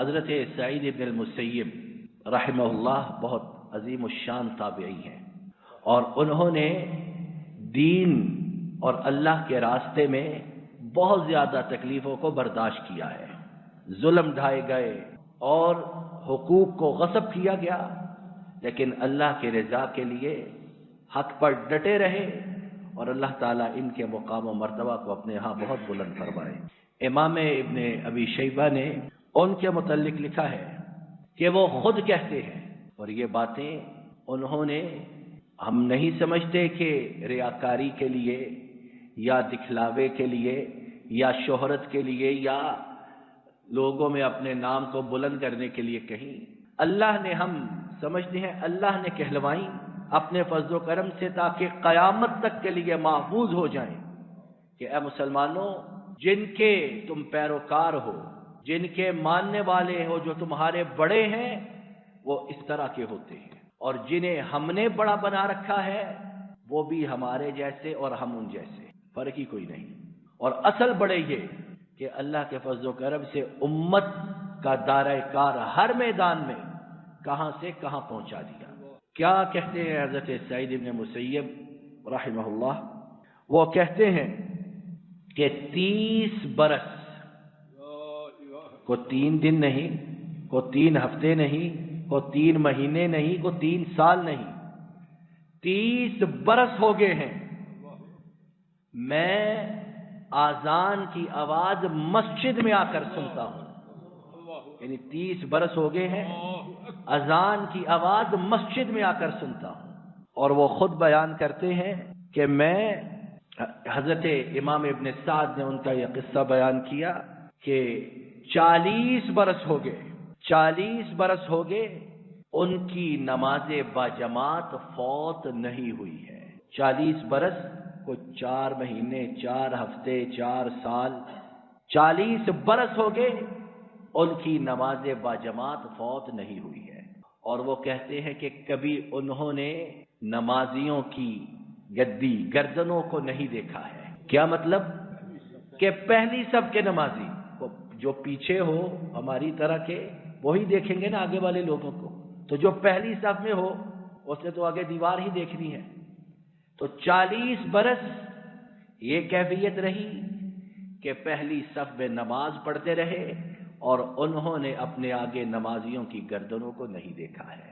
حضرت سعید ابن المسیب رحمہullah بہت عظیم الشان تابعی ہیں، اور انہوں نے دین اور اللہ کے راستے میں بہت زیادہ تکلیفوں کو برداشت کیا ہے، ظلم ڈھائے گئے اور حقوق کو غصب کیا گیا، لیکن اللہ کی رضا کے لیے حق پر ڈٹے رہے، اور اللہ تعالیٰ ان کے مقام و مرتبہ کو اپنے ہاں بہت بلند فرمائے۔ امام ابن ابی شیبہ نے ان کے متعلق لکھا ہے کہ وہ خود کہتے ہیں، اور یہ باتیں انہوں نے، ہم نہیں سمجھتے کہ ریاکاری کے لیے یا دکھلاوے کے لیے یا شہرت کے لیے یا لوگوں میں اپنے نام کو بلند کرنے کے لیے کہیں، اللہ نے، ہم سمجھتے ہیں اللہ نے کہلوائیں اپنے فضل و کرم سے تاکہ قیامت تک کے لیے محفوظ ہو جائیں کہ اے مسلمانوں، جن کے تم پیروکار ہو، جن کے ماننے والے ہو، جو تمہارے بڑے ہیں، وہ اس طرح کے ہوتے ہیں، اور جنہیں ہم نے بڑا بنا رکھا ہے وہ بھی ہمارے جیسے اور ہم ان جیسے، فرق ہی کوئی نہیں۔ اور اصل بڑے یہ کہ اللہ کے فضل و کرم سے امت کا دائرہ کار ہر میدان میں کہاں سے کہاں پہنچا دیا۔ کیا کہتے ہیں حضرت سعید ابن مسیب رحمہ اللہ؟ وہ کہتے ہیں کہ 30 برس کو 3 دن نہیں، کو 3 ہفتے نہیں، کو 3 مہینے نہیں، کو 3 سال نہیں، 30 برس ہو گئے ہیں میں آذان کی آواز مسجد میں آ کر سنتا ہوں، یعنی 30 برس ہو گئے ہیں اذان کی آواز مسجد میں آ کر سنتا ہوں۔ اور وہ خود بیان کرتے ہیں کہ میں، حضرت امام ابن سعد نے ان کا یہ قصہ بیان کیا کہ 40 برس ہو گئے، 40 برس ہو گئے ان کی نماز باجماعت فوت نہیں ہوئی ہے۔ 40 برس کو 4 مہینے، 4 ہفتے، 4 سال، 40 برس ہو گئے ان کی نماز باجماعت فوت نہیں ہوئی ہے۔ اور وہ کہتے ہیں کہ کبھی انہوں نے نمازیوں کی گدی، گردنوں کو نہیں دیکھا ہے۔ کیا مطلب؟ کہ پہلی صف کے نمازی جو پیچھے ہو ہماری طرح کے، وہی دیکھیں گے نا آگے والے لوگوں کو، تو جو پہلی صف میں ہو اس نے تو آگے دیوار ہی دیکھنی ہے۔ تو 40 برس یہ کیفیت رہی کہ پہلی صف میں نماز پڑھتے رہے اور انہوں نے اپنے آگے نمازیوں کی گردنوں کو نہیں دیکھا ہے۔